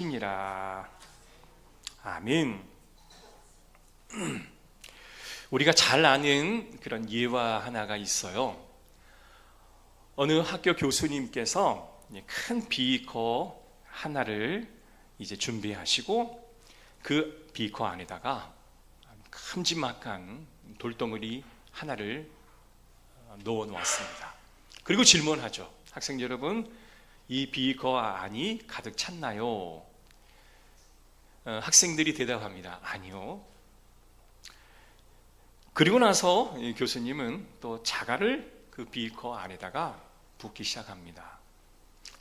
이라 아멘. 우리가 잘 아는 그런 예화 하나가 있어요. 어느 학교 교수님께서 큰 비커 하나를 이제 준비하시고 그 비커 안에다가 큼지막한 돌덩어리 하나를 넣어 놓았습니다. 그리고 질문하죠. 학생 여러분, 이 비커 안이 가득 찼나요? 학생들이 대답합니다. 아니요. 그리고 나서 교수님은 또 자갈을 그 비커 안에다가 붓기 시작합니다.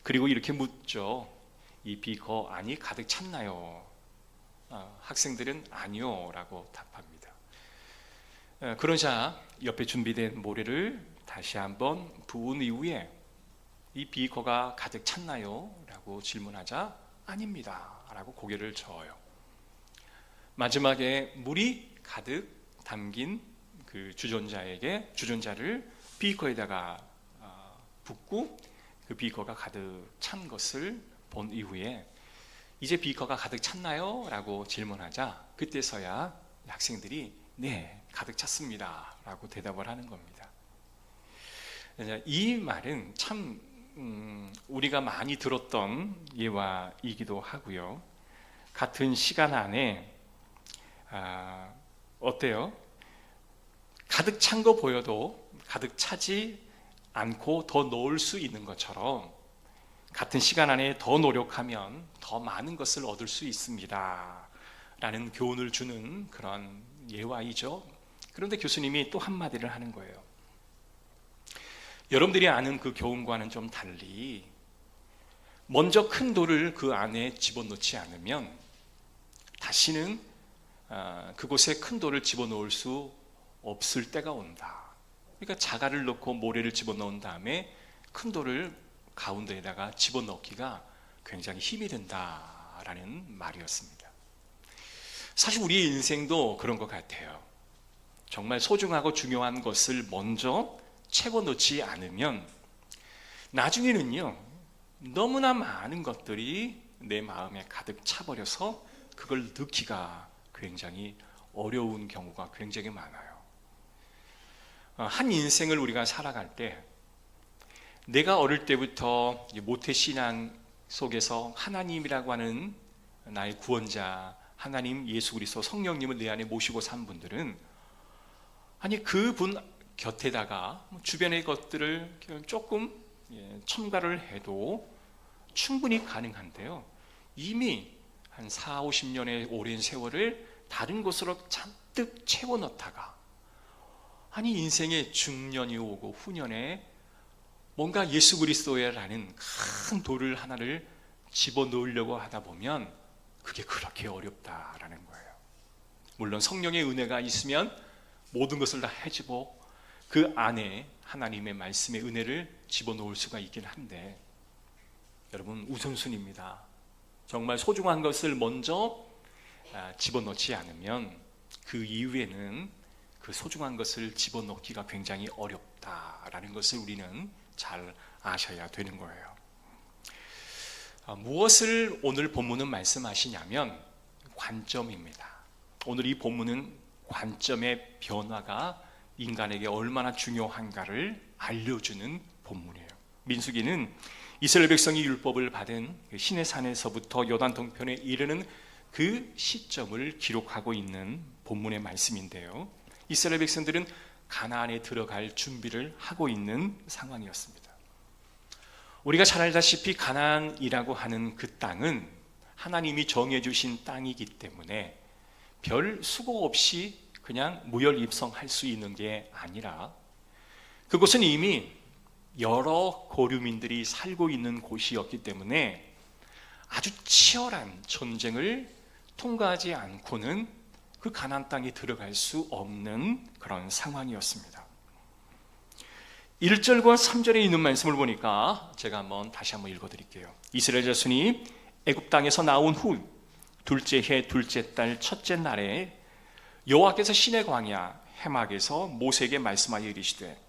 그리고 이렇게 묻죠. 이 비커 안이 가득 찼나요? 학생들은 아니요 라고 답합니다. 그러자 옆에 준비된 모래를 다시 한번 부은 이후에 이 비커가 가득 찼나요? 라고 질문하자 아닙니다 라고 고개를 저어요. 마지막에 물이 가득 담긴 그 주전자를 비커에다가 붓고 그 비커가 가득 찬 것을 본 이후에 이제 비커가 가득 찼나요? 라고 질문하자 그때서야 학생들이 네, 가득 찼습니다 라고 대답을 하는 겁니다. 이 말은 참 우리가 많이 들었던 예화이기도 하고요. 같은 시간 안에 어때요? 가득 찬 거 보여도 가득 차지 않고 더 넣을 수 있는 것처럼 같은 시간 안에 더 노력하면 더 많은 것을 얻을 수 있습니다 라는 교훈을 주는 그런 예화이죠. 그런데 교수님이 또 한마디를 하는 거예요. 여러분들이 아는 그 교훈과는 좀 달리 먼저 큰 돌을 그 안에 집어넣지 않으면 다시는 그곳에 큰 돌을 집어넣을 수 없을 때가 온다. 그러니까 자갈을 넣고 모래를 집어넣은 다음에 큰 돌을 가운데에다가 집어넣기가 굉장히 힘이 든다라는 말이었습니다. 사실 우리의 인생도 그런 것 같아요. 정말 소중하고 중요한 것을 먼저 채워넣지 않으면 나중에는요 너무나 많은 것들이 내 마음에 가득 차버려서 그걸 넣기가 굉장히 어려운 경우가 굉장히 많아요. 한 인생을 우리가 살아갈 때 내가 어릴 때부터 모태신앙 속에서 하나님이라고 하는 나의 구원자 하나님 예수 그리스도 성령님을 내 안에 모시고 산 분들은 아니 그분 곁에다가 주변의 것들을 조금 첨가를 해도 충분히 가능한데요. 이미 한 4, 50년의 오랜 세월을 다른 곳으로 잔뜩 채워 넣다가 아니 인생의 중년이 오고 후년에 뭔가 예수 그리스도라는 큰 돌을 하나를 집어넣으려고 하다 보면 그게 그렇게 어렵다라는 거예요. 물론 성령의 은혜가 있으면 모든 것을 다 해주고 그 안에 하나님의 말씀의 은혜를 집어넣을 수가 있긴 한데 여러분 우선순위입니다. 정말 소중한 것을 먼저 집어넣지 않으면 그 이후에는 그 소중한 것을 집어넣기가 굉장히 어렵다라는 것을 우리는 잘 아셔야 되는 거예요. 무엇을 오늘 본문은 말씀하시냐면 관점입니다. 오늘 이 본문은 관점의 변화가 인간에게 얼마나 중요한가를 알려주는 본문이에요. 민수기는 이스라엘 백성이 율법을 받은 시내산에서부터 요단 동편에 이르는 그 시점을 기록하고 있는 본문의 말씀인데요. 이스라엘 백성들은 가나안에 들어갈 준비를 하고 있는 상황이었습니다. 우리가 잘 알다시피 가나안이라고 하는 그 땅은 하나님이 정해 주신 땅이기 때문에 별 수고 없이 그냥 무혈 입성할 수 있는 게 아니라 그곳은 이미 여러 고류민들이 살고 있는 곳이었기 때문에 아주 치열한 전쟁을 통과하지 않고는 그 가나안 땅에 들어갈 수 없는 그런 상황이었습니다. 1절과 3절에 있는 말씀을 보니까 제가 다시 한번 읽어드릴게요. 이스라엘 자손이 애굽 땅에서 나온 후 둘째 해 둘째 달 첫째 날에 여호와께서 시내 광야 해막에서 모세에게 말씀하여 이르시되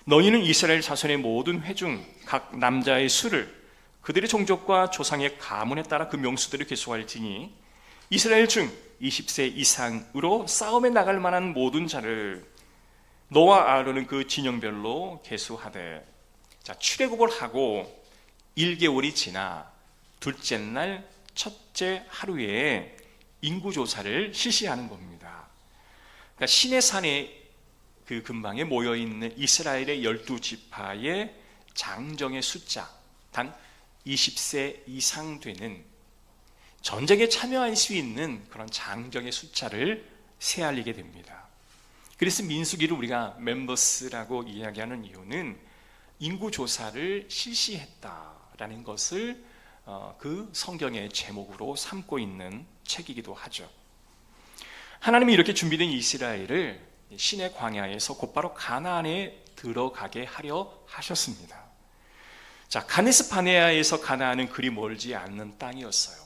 너희는 이스라엘 자손의 모든 회중 각 남자의 수를 그들의 종족과 조상의 가문에 따라 그 명수들을 계수할지니 이스라엘 중 20세 이상으로 싸움에 나갈 만한 모든 자를 너와 아론은 그 진영별로 계수하되, 자, 출애굽을 하고 1개월이 지나 둘째 날 첫째 하루에 인구조사를 실시하는 겁니다. 그러니까 시내산에 그 근방에 모여있는 이스라엘의 12지파의 장정의 숫자, 단 20세 이상 되는 전쟁에 참여할 수 있는 그런 장정의 숫자를 세알리게 됩니다. 그래서 민수기를 우리가 멤버스라고 이야기하는 이유는 인구조사를 실시했다라는 것을 그 성경의 제목으로 삼고 있는 책이기도 하죠. 하나님이 이렇게 준비된 이스라엘을 시내 광야에서 곧바로 가나안에 들어가게 하려 하셨습니다. 자, 가데스 바네아에서 가나안은 그리 멀지 않는 땅이었어요.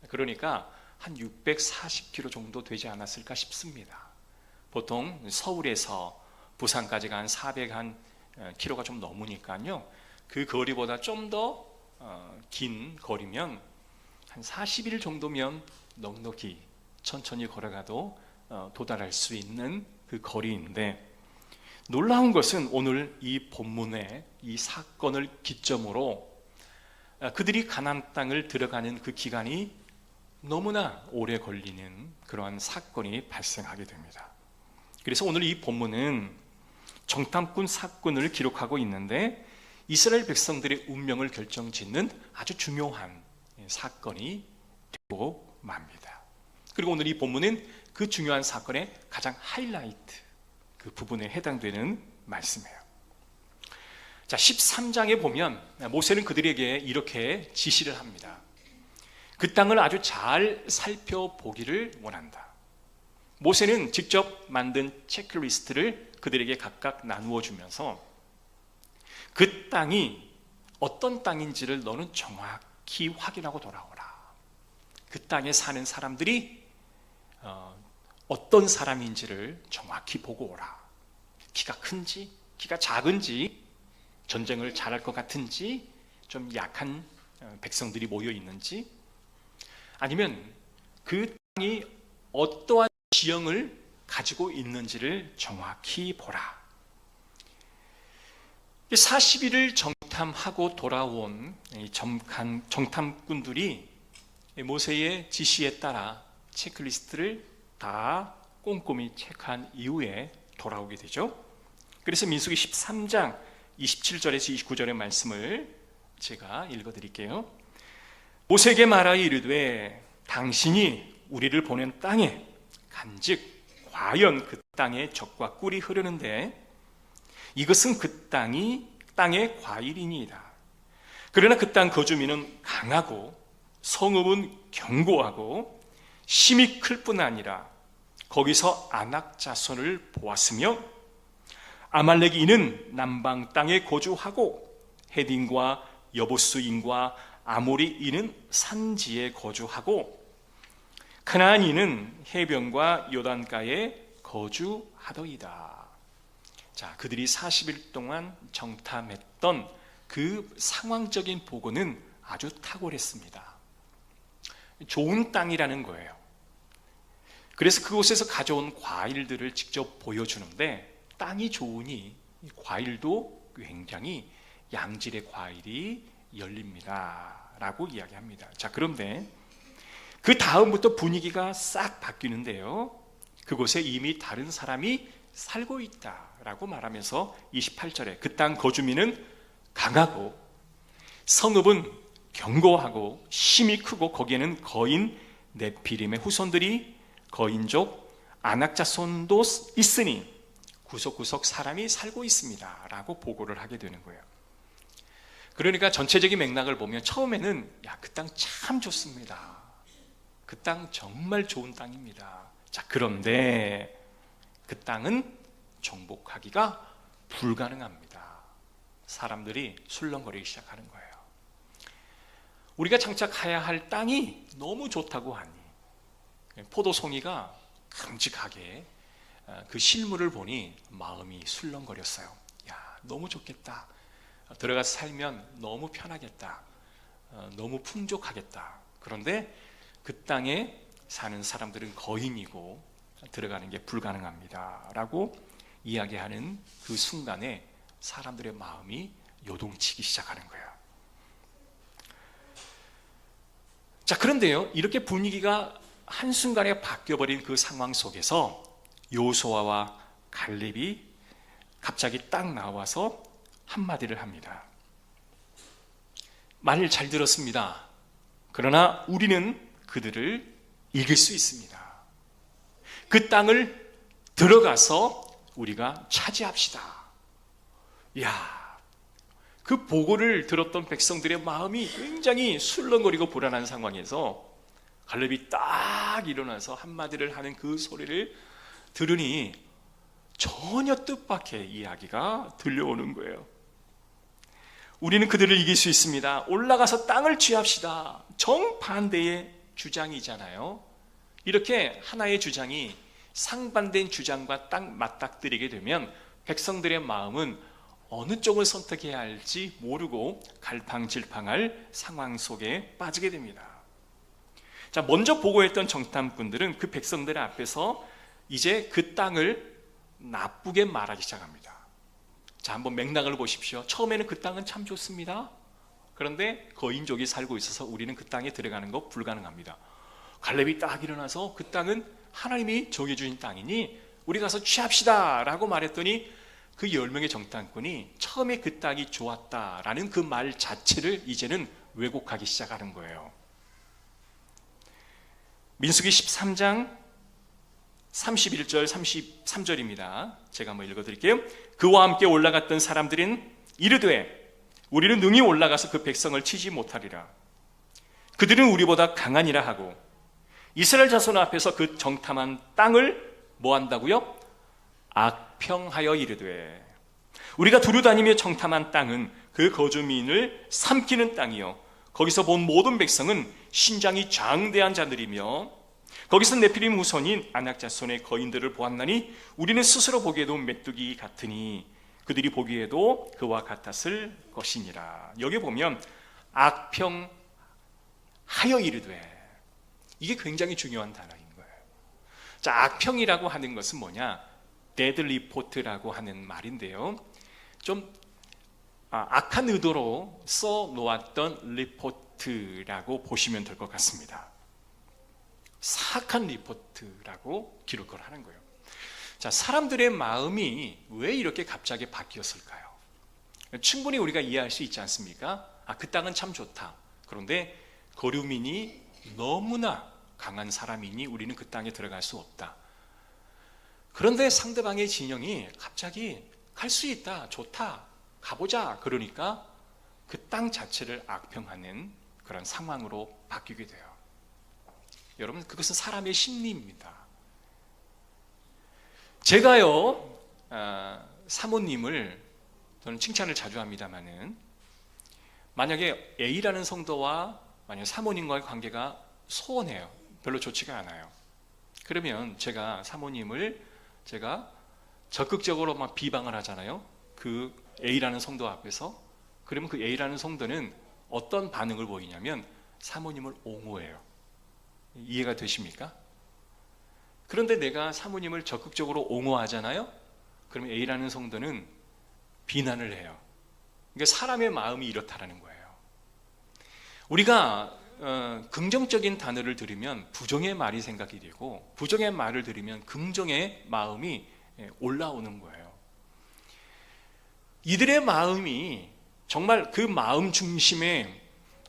그러니까 한 640km 정도 되지 않았을까 싶습니다. 보통 서울에서 부산까지가 한 400km가 좀 넘으니까요, 그 거리보다 좀 더 긴 거리면 한 40일 정도면 넉넉히 천천히 걸어가도 도달할 수 있는 그 거리인데, 놀라운 것은 오늘 이 본문의 이 사건을 기점으로 그들이 가나안 땅을 들어가는 그 기간이 너무나 오래 걸리는 그러한 사건이 발생하게 됩니다. 그래서 오늘 이 본문은 정탐꾼 사건을 기록하고 있는데 이스라엘 백성들의 운명을 결정짓는 아주 중요한 사건이 되고 맙니다. 그리고 오늘 이 본문은 그 중요한 사건의 가장 하이라이트, 그 부분에 해당되는 말씀이에요. 자, 13장에 보면 모세는 그들에게 이렇게 지시를 합니다. 그 땅을 아주 잘 살펴보기를 원한다. 모세는 직접 만든 체크리스트를 그들에게 각각 나누어 주면서 그 땅이 어떤 땅인지를 너는 정확히 확인하고 돌아오라. 그 땅에 사는 사람들이 어떤 사람인지를 정확히 보고 오라. 키가 큰지, 키가 작은지, 전쟁을 잘할 것 같은지, 좀 약한 백성들이 모여 있는지, 아니면 그 땅이 어떠한 지형을 가지고 있는지를 정확히 보라. 40일을 정탐하고 돌아온 정탐꾼들이 모세의 지시에 따라 체크리스트를 다 꼼꼼히 체크한 이후에 돌아오게 되죠. 그래서 민수기 13장 27절에서 29절의 말씀을 제가 읽어드릴게요. 모세에게 말하여 이르되 당신이 우리를 보낸 땅에 간즉 과연 그 땅에 젖과 꿀이 흐르는데 이것은 그 땅의 과일이니이다. 그러나 그 땅 거주민은 강하고 성읍은 견고하고 심히 클 뿐 아니라 거기서 아낙 자손을 보았으며 아말렉인은 남방 땅에 거주하고 헤딘과 여부스인과 아모리인은 산지에 거주하고 크나안인은 해변과 요단가에 거주하더이다. 자, 그들이 40일 동안 정탐했던 그 상황적인 보고는 아주 탁월했습니다. 좋은 땅이라는 거예요. 그래서 그곳에서 가져온 과일들을 직접 보여주는데 땅이 좋으니 과일도 굉장히 양질의 과일이 열립니다 라고 이야기합니다. 자, 그런데 그 다음부터 분위기가 싹 바뀌는데요, 그곳에 이미 다른 사람이 살고 있다라고 말하면서 28절에 그 땅 거주민은 강하고 성읍은 견고하고 심히 크고 거기에는 거인 네피림의 후손들이 거인족 아낙자손도 있으니 구석구석 사람이 살고 있습니다 라고 보고를 하게 되는 거예요. 그러니까 전체적인 맥락을 보면 처음에는 그 땅 참 좋습니다, 그 땅 정말 좋은 땅입니다. 자, 그런데 그 땅은 정복하기가 불가능합니다. 사람들이 술렁거리기 시작하는 거예요. 우리가 장착해야 할 땅이 너무 좋다고 하니 포도송이가 큼직하게 그 실물을 보니 마음이 술렁거렸어요. 야, 너무 좋겠다. 들어가서 살면 너무 편하겠다. 너무 풍족하겠다. 그런데 그 땅에 사는 사람들은 거인이고 들어가는 게 불가능합니다 라고 이야기하는 그 순간에 사람들의 마음이 요동치기 시작하는 거예요. 자, 그런데요, 이렇게 분위기가 한순간에 바뀌어버린 그 상황 속에서 여호수아와 갈렙이 갑자기 딱 나와서 한마디를 합니다. 말 잘 들었습니다. 그러나 우리는 그들을 이길 수 있습니다. 그 땅을 들어가서 우리가 차지합시다. 이야, 그 보고를 들었던 백성들의 마음이 굉장히 술렁거리고 불안한 상황에서 갈렙이 딱 일어나서 한마디를 하는 그 소리를 들으니 전혀 뜻밖의 이야기가 들려오는 거예요. 우리는 그들을 이길 수 있습니다. 올라가서 땅을 취합시다. 정반대의 주장이잖아요. 이렇게 하나의 주장이 상반된 주장과 딱 맞닥뜨리게 되면 백성들의 마음은 어느 쪽을 선택해야 할지 모르고 갈팡질팡할 상황 속에 빠지게 됩니다. 자, 먼저 보고했던 정탐꾼들은 그 백성들 앞에서 이제 그 땅을 나쁘게 말하기 시작합니다. 자, 한번 맥락을 보십시오. 처음에는 그 땅은 참 좋습니다. 그런데 거인족이 살고 있어서 우리는 그 땅에 들어가는 거 불가능합니다. 갈렙이 딱 일어나서 그 땅은 하나님이 정해주신 땅이니 우리 가서 취합시다 라고 말했더니 그 10명의 정탐꾼이 처음에 그 땅이 좋았다라는 그 말 자체를 이제는 왜곡하기 시작하는 거예요. 민수기 13장 31절 33절입니다. 제가 한번 읽어드릴게요. 그와 함께 올라갔던 사람들은 이르되 우리는 능히 올라가서 그 백성을 치지 못하리라. 그들은 우리보다 강하니라 하고 이스라엘 자손 앞에서 그 정탐한 땅을 뭐 한다고요? 악평하여 이르되 우리가 두루다니며 정탐한 땅은 그 거주민을 삼키는 땅이요 거기서 본 모든 백성은 신장이 장대한 자들이며 거기서 네피림 후손인 아낙 자손의 거인들을 보았나니 우리는 스스로 보기에도 메뚜기 같으니 그들이 보기에도 그와 같았을 것이니라. 여기 보면 악평하여 이르되 이게 굉장히 중요한 단어인 거예요. 자, 악평이라고 하는 것은 뭐냐? 데드 리포트라고 하는 말인데요. 좀 악한 의도로 써 놓았던 리포트라고 보시면 될 것 같습니다. 사악한 리포트라고 기록을 하는 거예요. 자, 사람들의 마음이 왜 이렇게 갑자기 바뀌었을까요? 충분히 우리가 이해할 수 있지 않습니까? 그 땅은 참 좋다. 그런데 거류민이 너무나 강한 사람이니 우리는 그 땅에 들어갈 수 없다. 그런데 상대방의 진영이 갑자기 갈 수 있다, 좋다, 가보자 그러니까 그 땅 자체를 악평하는 그런 상황으로 바뀌게 돼요. 여러분, 그것은 사람의 심리입니다. 제가요, 사모님을 저는 칭찬을 자주 합니다만은 만약에 A라는 성도와 만약 사모님과의 관계가 소원해요. 별로 좋지가 않아요. 그러면 제가 사모님을 제가 적극적으로 막 비방을 하잖아요. 그 A라는 성도 앞에서. 그러면 그 A라는 성도는 어떤 반응을 보이냐면 사모님을 옹호해요. 이해가 되십니까? 그런데 내가 사모님을 적극적으로 옹호하잖아요. 그러면 A라는 성도는 비난을 해요. 그러니까 사람의 마음이 이렇다라는 거예요. 우리가 긍정적인 단어를 들으면 부정의 말이 생각이 되고 부정의 말을 들으면 긍정의 마음이 올라오는 거예요. 이들의 마음이 정말 그 마음 중심에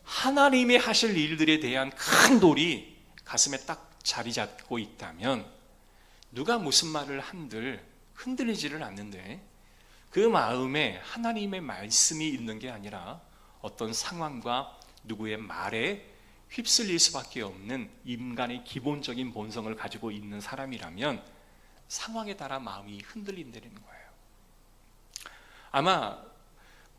하나님의 하실 일들에 대한 큰 돌이 가슴에 딱 자리 잡고 있다면 누가 무슨 말을 한들 흔들리지를 않는데 그 마음에 하나님의 말씀이 있는 게 아니라 어떤 상황과 누구의 말에 휩쓸릴 수밖에 없는 인간의 기본적인 본성을 가지고 있는 사람이라면 상황에 따라 마음이 흔들린다는 거예요. 아마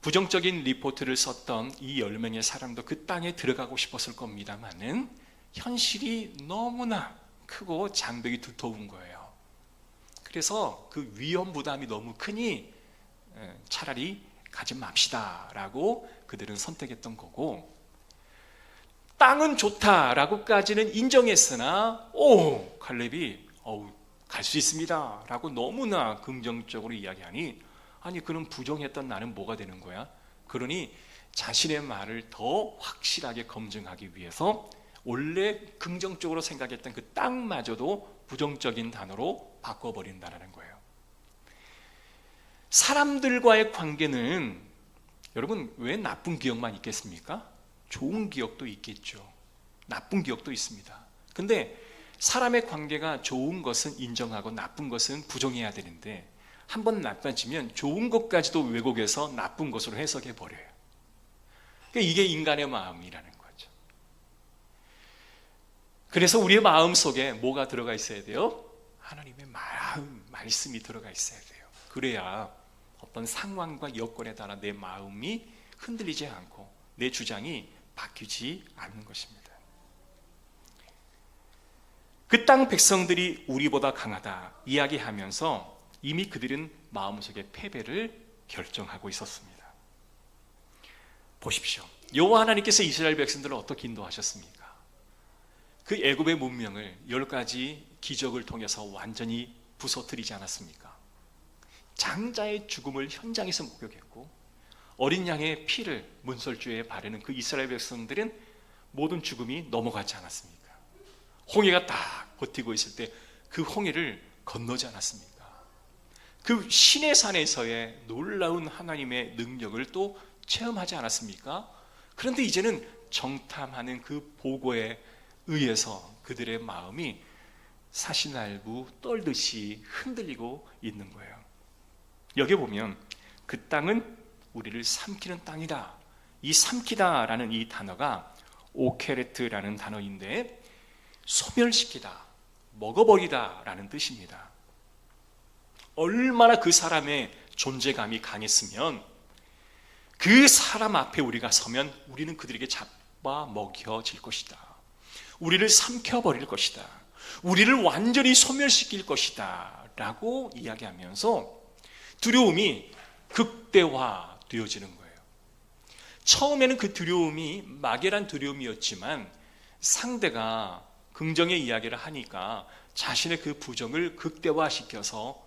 부정적인 리포트를 썼던 이 10명의 사람도 그 땅에 들어가고 싶었을 겁니다만은 현실이 너무나 크고 장벽이 두터운 거예요. 그래서 그 위험 부담이 너무 크니 차라리 가지 맙시다 라고 그들은 선택했던 거고, 땅은 좋다라고까지는 인정했으나 칼렙이 갈 수 있습니다 라고 너무나 긍정적으로 이야기하니, 아니 그럼 부정했던 나는 뭐가 되는 거야? 그러니 자신의 말을 더 확실하게 검증하기 위해서 원래 긍정적으로 생각했던 그 땅마저도 부정적인 단어로 바꿔버린다는 거예요. 사람들과의 관계는 여러분 왜 나쁜 기억만 있겠습니까? 좋은 기억도 있겠죠. 나쁜 기억도 있습니다. 근데 사람의 관계가 좋은 것은 인정하고 나쁜 것은 부정해야 되는데, 한번 나빠지면 좋은 것까지도 왜곡해서 나쁜 것으로 해석해 버려요. 그러니까 이게 인간의 마음이라는 거죠. 그래서 우리의 마음 속에 뭐가 들어가 있어야 돼요? 하나님의 말씀이 들어가 있어야 돼요. 그래야 어떤 상황과 여건에 따라 내 마음이 흔들리지 않고 내 주장이 바뀌지 않는 것입니다. 그 땅 백성들이 우리보다 강하다 이야기하면서 이미 그들은 마음속에 패배를 결정하고 있었습니다. 보십시오. 여호와 하나님께서 이스라엘 백성들을 어떻게 인도하셨습니까? 그 애굽의 문명을 10가지 기적을 통해서 완전히 부서뜨리지 않았습니까? 장자의 죽음을 현장에서 목격했고, 어린 양의 피를 문설주에 바르는 그 이스라엘 백성들은 모든 죽음이 넘어가지 않았습니까? 홍해가 딱 버티고 있을 때 그 홍해를 건너지 않았습니까? 그 시내 산에서의 놀라운 하나님의 능력을 또 체험하지 않았습니까? 그런데 이제는 정탐하는 그 보고에 의해서 그들의 마음이 사시날부 떨듯이 흔들리고 있는 거예요. 여기 보면 그 땅은 우리를 삼키는 땅이다. 이 삼키다라는 이 단어가 오케레트라는 단어인데 소멸시키다, 먹어버리다 라는 뜻입니다. 얼마나 그 사람의 존재감이 강했으면 그 사람 앞에 우리가 서면 우리는 그들에게 잡아먹혀질 것이다. 우리를 삼켜버릴 것이다. 우리를 완전히 소멸시킬 것이다 라고 이야기하면서 두려움이 극대화되어지는 거예요. 처음에는 그 두려움이 막연한 두려움이었지만 상대가 긍정의 이야기를 하니까 자신의 그 부정을 극대화시켜서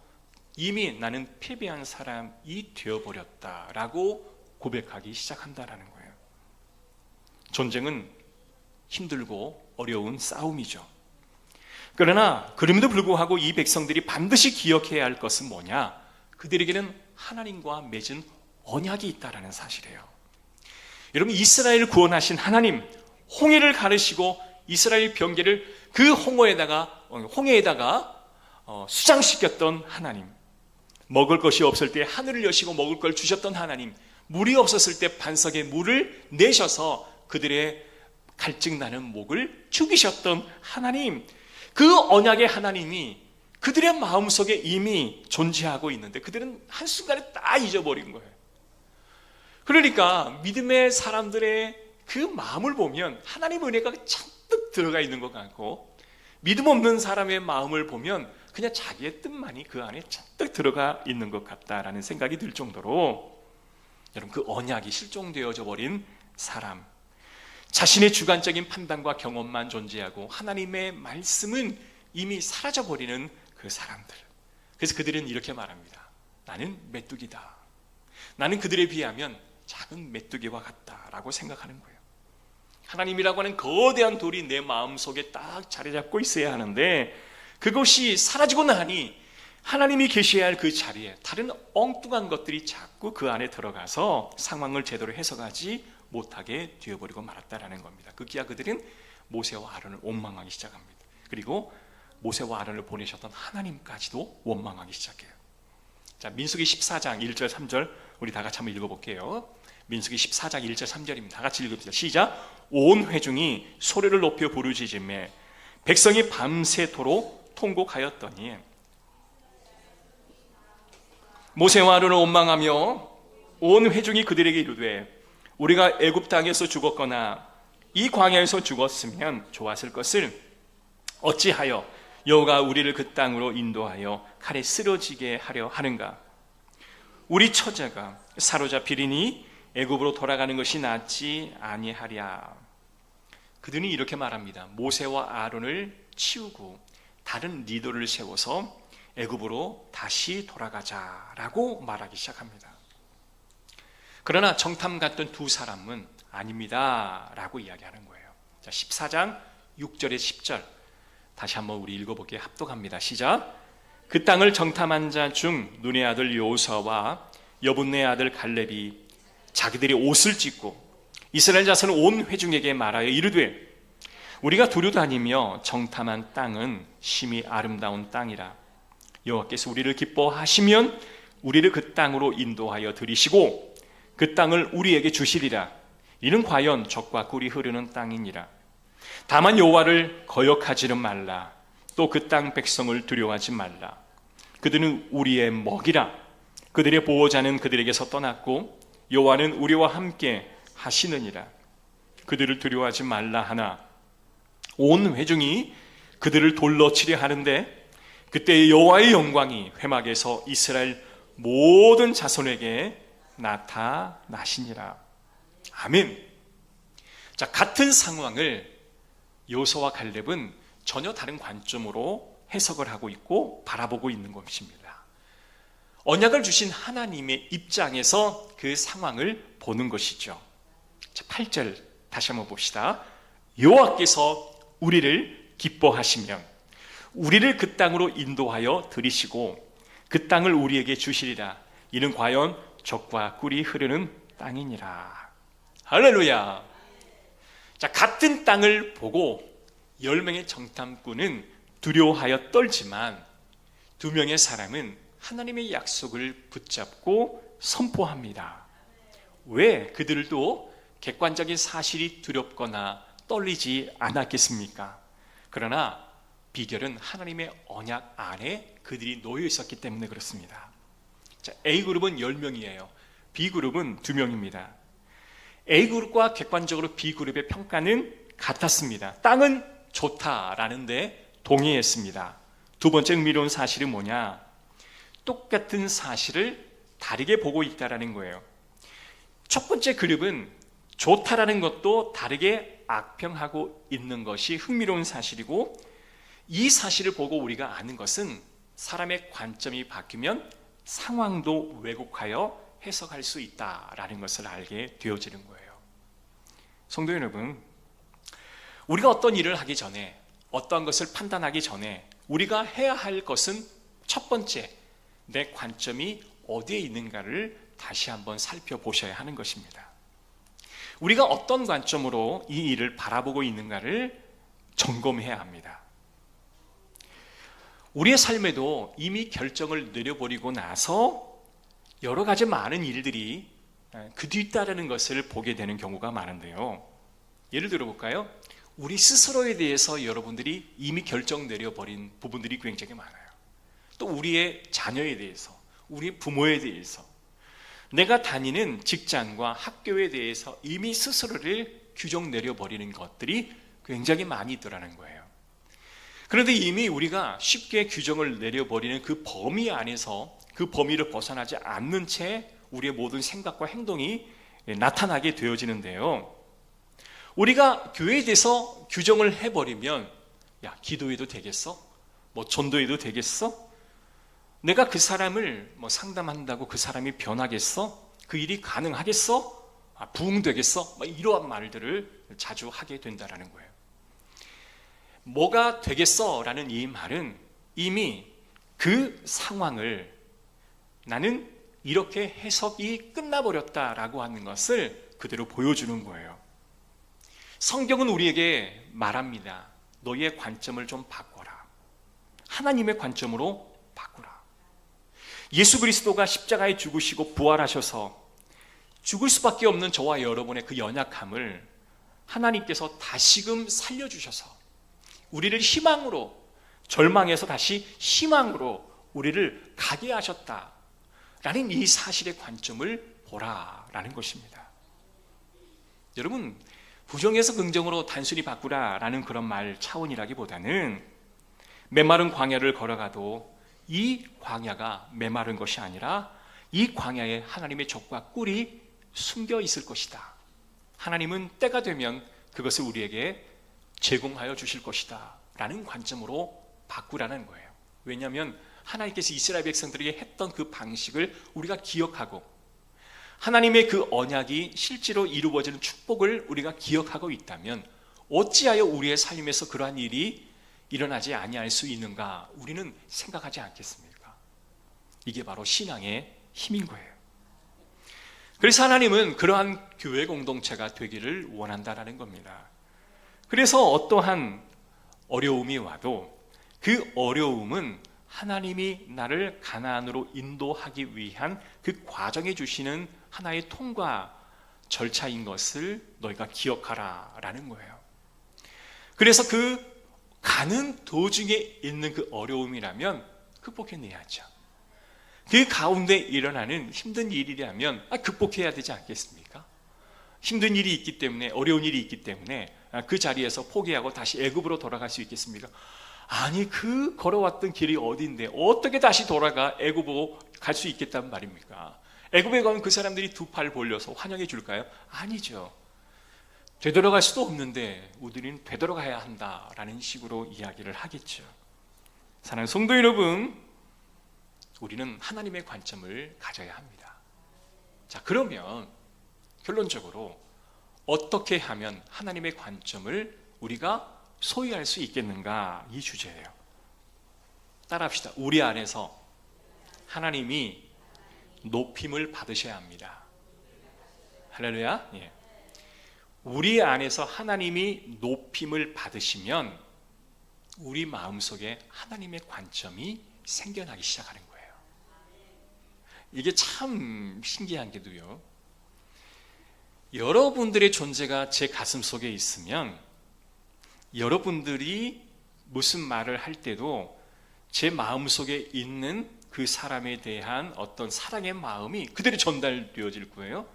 이미 나는 패배한 사람이 되어버렸다라고 고백하기 시작한다라는 거예요. 전쟁은 힘들고 어려운 싸움이죠. 그러나 그럼에도 불구하고 이 백성들이 반드시 기억해야 할 것은 뭐냐? 그들에게는 하나님과 맺은 언약이 있다라는 사실이에요. 여러분, 이스라엘을 구원하신 하나님, 홍해를 가르시고 이스라엘 병기를 그 홍해에다가 수장시켰던 하나님, 먹을 것이 없을 때 하늘을 여시고 먹을 걸 주셨던 하나님, 물이 없었을 때 반석에 물을 내셔서 그들의 갈증 나는 목을 죽이셨던 하나님, 그 언약의 하나님이 그들의 마음속에 이미 존재하고 있는데 그들은 한순간에 다 잊어버린 거예요. 그러니까 믿음의 사람들의 그 마음을 보면 하나님의 은혜가 잔뜩 들어가 있는 것 같고, 믿음 없는 사람의 마음을 보면 그냥 자기의 뜻만이 그 안에 잔뜩 들어가 있는 것 같다라는 생각이 들 정도로, 여러분, 그 언약이 실종되어져 버린 사람, 자신의 주관적인 판단과 경험만 존재하고 하나님의 말씀은 이미 사라져버리는 그 사람들. 그래서 그들은 이렇게 말합니다. 나는 메뚜기다. 나는 그들에 비하면 작은 메뚜기와 같다라고 생각하는 거예요. 하나님이라고 하는 거대한 돌이 내 마음속에 딱 자리 잡고 있어야 하는데 그것이 사라지고 나니 하나님이 계셔야 할 그 자리에 다른 엉뚱한 것들이 자꾸 그 안에 들어가서 상황을 제대로 해석하지 못하게 되어버리고 말았다라는 겁니다. 급기야 그들은 모세와 아론을 원망하기 시작합니다. 그리고 모세와 아론을 보내셨던 하나님까지도 원망하기 시작해요. 자, 민수기 14장 1절 3절 우리 다 같이 한번 읽어볼게요. 민수기 14장 1절 3절입니다. 다 같이 읽읍시다. 시작. 온 회중이 소리를 높여 부르짖으매 백성이 밤새도록 통곡하였더니 모세와 아론을 원망하며 온 회중이 그들에게 이르되 우리가 애굽 땅에서 죽었거나 이 광야에서 죽었으면 좋았을 것을 어찌하여 여호와가 우리를 그 땅으로 인도하여 칼에 쓰러지게 하려 하는가? 우리 처자가 사로잡히리니 애굽으로 돌아가는 것이 낫지 아니하랴. 그들은 이렇게 말합니다. 모세와 아론을 치우고 다른 리더를 세워서 애굽으로 다시 돌아가자라고 말하기 시작합니다. 그러나 정탐 갔던 두 사람은 아닙니다 라고 이야기하는 거예요. 자, 14장 6절에 10절 다시 한번 우리 읽어보기에 합독합니다. 시작. 그 땅을 정탐한 자 중 눈의 아들 여호수아와 여분네 아들 갈렙이 자기들이 옷을 찢고 이스라엘 자손 온 회중에게 말하여 이르되 우리가 두루다니며 정탐한 땅은 심히 아름다운 땅이라. 여호와께서 우리를 기뻐하시면 우리를 그 땅으로 인도하여 들이시고 그 땅을 우리에게 주시리라. 이는 과연 젖과 꿀이 흐르는 땅이니라. 다만 여호와를 거역하지는 말라. 또 그 땅 백성을 두려워하지 말라. 그들은 우리의 먹이라. 그들의 보호자는 그들에게서 떠났고 여호와는 우리와 함께 하시느니라. 그들을 두려워하지 말라 하나 온 회중이 그들을 돌로 치려 하는데 그때 여호와의 영광이 회막에서 이스라엘 모든 자손에게 나타나시니라. 아멘. 자, 같은 상황을 여호수아와 갈렙은 전혀 다른 관점으로 해석을 하고 있고 바라보고 있는 것입니다. 언약을 주신 하나님의 입장에서 그 상황을 보는 것이죠. 자, 8절 다시 한번 봅시다. 여호와께서 우리를 기뻐하시면 우리를 그 땅으로 인도하여 들이시고 그 땅을 우리에게 주시리라. 이는 과연 젖과 꿀이 흐르는 땅이니라. 할렐루야. 자, 같은 땅을 보고 10명의 정탐꾼은 두려워하여 떨지만 2명의 사람은 하나님의 약속을 붙잡고 선포합니다. 왜 그들도 객관적인 사실이 두렵거나 떨리지 않았겠습니까? 그러나 비결은 하나님의 언약 안에 그들이 놓여 있었기 때문에 그렇습니다. 자, A그룹은 10명이에요. B그룹은 2명입니다. A그룹과 객관적으로 B그룹의 평가는 같았습니다. 땅은 좋다라는 데 동의했습니다. 두 번째 흥미로운 사실은 뭐냐? 똑같은 사실을 다르게 보고 있다는 거예요. 첫 번째 그룹은 좋다라는 것도 다르게 악평하고 있는 것이 흥미로운 사실이고, 이 사실을 보고 우리가 아는 것은 사람의 관점이 바뀌면 상황도 왜곡하여 해석할 수 있다라는 것을 알게 되어지는 거예요. 성도 여러분, 우리가 어떤 일을 하기 전에, 어떤 것을 판단하기 전에 우리가 해야 할 것은 첫 번째, 내 관점이 어디에 있는가를 다시 한번 살펴보셔야 하는 것입니다. 우리가 어떤 관점으로 이 일을 바라보고 있는가를 점검해야 합니다. 우리의 삶에도 이미 결정을 내려버리고 나서 여러 가지 많은 일들이 그 뒤따르는 것을 보게 되는 경우가 많은데요. 예를 들어 볼까요? 우리 스스로에 대해서 여러분들이 이미 결정 내려버린 부분들이 굉장히 많아요. 또 우리의 자녀에 대해서, 우리 부모에 대해서, 내가 다니는 직장과 학교에 대해서 이미 스스로를 규정 내려버리는 것들이 굉장히 많이 있더라는 거예요. 그런데 이미 우리가 쉽게 규정을 내려버리는 그 범위 안에서 그 범위를 벗어나지 않는 채 우리의 모든 생각과 행동이 나타나게 되어지는데요. 우리가 교회에 대해서 규정을 해버리면, 야, 기도해도 되겠어? 전도해도 되겠어? 내가 그 사람을 상담한다고 그 사람이 변하겠어? 그 일이 가능하겠어? 부응되겠어? 이러한 말들을 자주 하게 된다는 거예요. 뭐가 되겠어? 라는 이 말은 이미 그 상황을 나는 이렇게 해석이 끝나버렸다라고 하는 것을 그대로 보여주는 거예요. 성경은 우리에게 말합니다. 너희의 관점을 좀 바꿔라. 하나님의 관점으로 바꾸라. 예수 그리스도가 십자가에 죽으시고 부활하셔서 죽을 수밖에 없는 저와 여러분의 그 연약함을 하나님께서 다시금 살려주셔서 우리를 희망으로, 절망에서 다시 희망으로 우리를 가게 하셨다라는 이 사실의 관점을 보라라는 것입니다. 여러분, 부정에서 긍정으로 단순히 바꾸라라는 그런 말 차원이라기보다는 메마른 광야를 걸어가도 이 광야가 메마른 것이 아니라 이 광야에 하나님의 젖과 꿀이 숨겨 있을 것이다. 하나님은 때가 되면 그것을 우리에게 제공하여 주실 것이다 라는 관점으로 바꾸라는 거예요. 왜냐하면 하나님께서 이스라엘 백성들에게 했던 그 방식을 우리가 기억하고 하나님의 그 언약이 실제로 이루어지는 축복을 우리가 기억하고 있다면 어찌하여 우리의 삶에서 그러한 일이 일어나지 아니할 수 있는가 우리는 생각하지 않겠습니까? 이게 바로 신앙의 힘인 거예요. 그래서 하나님은 그러한 교회 공동체가 되기를 원한다라는 겁니다. 그래서 어떠한 어려움이 와도 그 어려움은 하나님이 나를 가나안으로 인도하기 위한 그 과정에 주시는 하나의 통과 절차인 것을 너희가 기억하라 라는 거예요. 그래서 그 가는 도중에 있는 그 어려움이라면 극복해내야죠. 그 가운데 일어나는 힘든 일이라면 극복해야 되지 않겠습니까? 힘든 일이 있기 때문에, 어려운 일이 있기 때문에 그 자리에서 포기하고 다시 애굽으로 돌아갈 수 있겠습니까? 아니, 그 걸어왔던 길이 어딘데 어떻게 다시 돌아가 애굽으로 갈 수 있겠단 말입니까? 애굽에 가면 그 사람들이 두 팔 벌려서 환영해 줄까요? 아니죠. 되돌아갈 수도 없는데 우리는 되돌아가야 한다라는 식으로 이야기를 하겠죠. 사랑하는 성도 여러분, 우리는 하나님의 관점을 가져야 합니다. 자, 그러면 결론적으로 어떻게 하면 하나님의 관점을 우리가 소유할 수 있겠는가, 이 주제예요. 따라합시다. 우리 안에서 하나님이 높임을 받으셔야 합니다. 할렐루야. 예. 우리 안에서 하나님이 높임을 받으시면 우리 마음속에 하나님의 관점이 생겨나기 시작하는 거예요. 이게 참 신기한 게도요, 여러분들의 존재가 제 가슴 속에 있으면 여러분들이 무슨 말을 할 때도 제 마음속에 있는 그 사람에 대한 어떤 사랑의 마음이 그대로 전달되어질 거예요.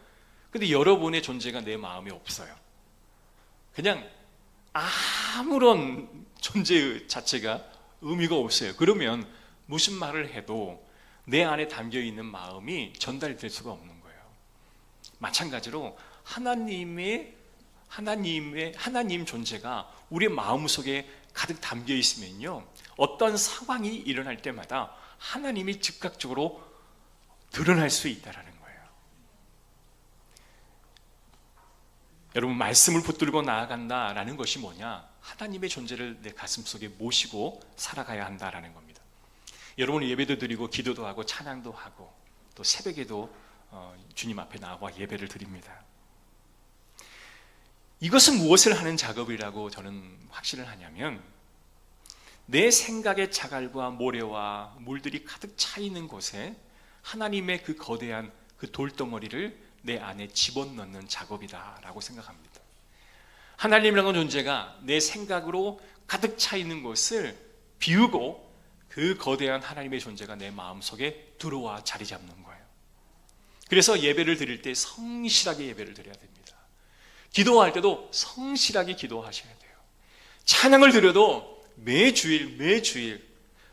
근데 여러분의 존재가 내 마음에 없어요. 그냥 아무런 존재 자체가 의미가 없어요. 그러면 무슨 말을 해도 내 안에 담겨있는 마음이 전달될 수가 없는 거예요. 마찬가지로 하나님 존재가 우리 마음속에 가득 담겨 있으면요, 어떤 상황이 일어날 때마다 하나님이 즉각적으로 드러날 수 있다라는 거예요. 여러분, 말씀을 붙들고 나아간다라는 것이 뭐냐? 하나님의 존재를 내 가슴속에 모시고 살아가야 한다라는 겁니다. 여러분, 예배도 드리고 기도도 하고 찬양도 하고 또 새벽에도 주님 앞에 나와 예배를 드립니다. 이것은 무엇을 하는 작업이라고 저는 확신을 하냐면, 내 생각의 자갈과 모래와 물들이 가득 차 있는 곳에 하나님의 그 거대한 그 돌덩어리를 내 안에 집어넣는 작업이다라고 생각합니다. 하나님이라는 존재가 내 생각으로 가득 차 있는 것을 비우고 그 거대한 하나님의 존재가 내 마음속에 들어와 자리 잡는 거예요. 그래서 예배를 드릴 때 성실하게 예배를 드려야 됩니다. 기도할 때도 성실하게 기도하셔야 돼요. 찬양을 드려도 매주일,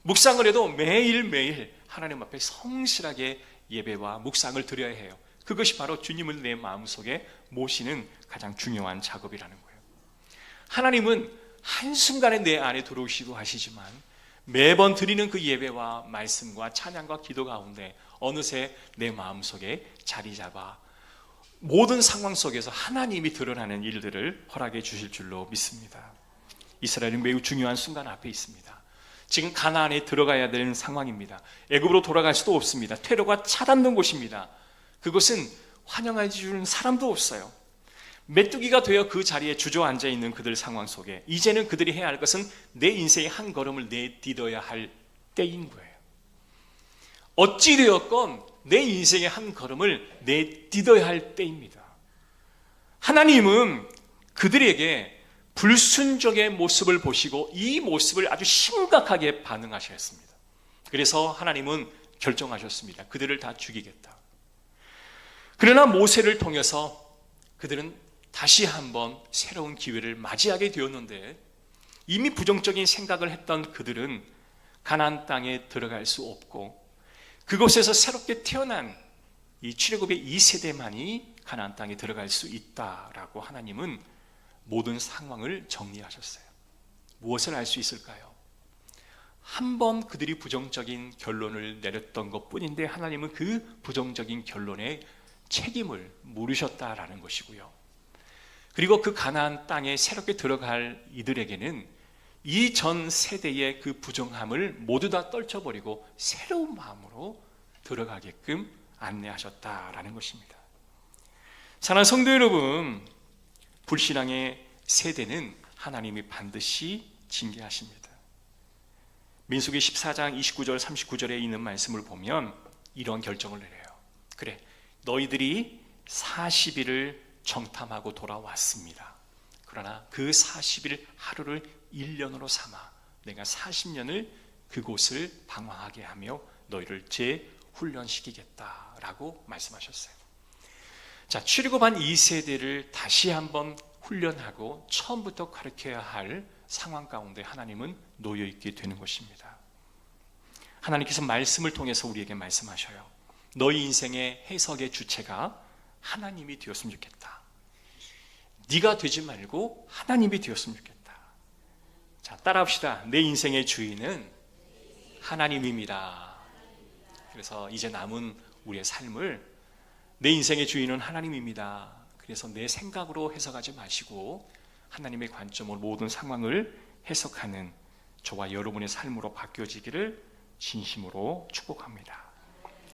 묵상을 해도 매일매일 하나님 앞에 성실하게 예배와 묵상을 드려야 해요. 그것이 바로 주님을 내 마음속에 모시는 가장 중요한 작업이라는 거예요. 하나님은 한순간에 내 안에 들어오시고 하시지만 매번 드리는 그 예배와 말씀과 찬양과 기도 가운데 어느새 내 마음속에 자리 잡아 모든 상황 속에서 하나님이 드러나는 일들을 허락해 주실 줄로 믿습니다. 이스라엘은 매우 중요한 순간 앞에 있습니다. 지금 가나안에 들어가야 되는 상황입니다. 애굽으로 돌아갈 수도 없습니다. 퇴로가 차단된 곳입니다. 그것은 환영해 주는 사람도 없어요. 메뚜기가 되어 그 자리에 주저앉아 있는 그들 상황 속에 이제는 그들이 해야 할 것은 내 인생의 한 걸음을 내딛어야 할 때인 거예요. 어찌 되었건 내 인생의 한 걸음을 내딛어야 할 때입니다. 하나님은 그들에게 불순종의 모습을 보시고 이 모습을 아주 심각하게 반응하셨습니다. 그래서 하나님은 결정하셨습니다. 그들을 다 죽이겠다. 그러나 모세를 통해서 그들은 다시 한번 새로운 기회를 맞이하게 되었는데, 이미 부정적인 생각을 했던 그들은 가나안 땅에 들어갈 수 없고 그곳에서 새롭게 태어난 이 출애굽의 2세대만이 가나안 땅에 들어갈 수 있다라고 하나님은 모든 상황을 정리하셨어요. 무엇을 알 수 있을까요? 한 번 그들이 부정적인 결론을 내렸던 것 뿐인데 하나님은 그 부정적인 결론에 책임을 물으셨다라는 것이고요. 그리고 그 가나안 땅에 새롭게 들어갈 이들에게는 이전 세대의 그 부정함을 모두 다 떨쳐버리고 새로운 마음으로 들어가게끔 안내하셨다라는 것입니다. 사랑하는 성도 여러분, 불신앙의 세대는 하나님이 반드시 징계하십니다. 민수기 14장 29절 39절에 있는 말씀을 보면 이런 결정을 내려요. 그래, 너희들이 40일을 정탐하고 돌아왔습니다. 그러나 그 40일 하루를 1년으로 삼아 내가 40년을 그곳을 방황하게 하며 너희를 재훈련시키겠다라고 말씀하셨어요. 자, 출애굽한 2세대를 다시 한번 훈련하고 처음부터 가르쳐야 할 상황 가운데 하나님은 놓여 있게 되는 것입니다. 하나님께서 말씀을 통해서 우리에게 말씀하셔요. 너희 인생의 해석의 주체가 하나님이 되었으면 좋겠다. 네가 되지 말고 하나님이 되었으면 좋겠다. 자, 따라합시다. 내 인생의 주인은 하나님입니다. 그래서 이제 남은 우리의 삶을 내 인생의 주인은 하나님입니다. 그래서 내 생각으로 해석하지 마시고 하나님의 관점으로 모든 상황을 해석하는 저와 여러분의 삶으로 바뀌어지기를 진심으로 축복합니다.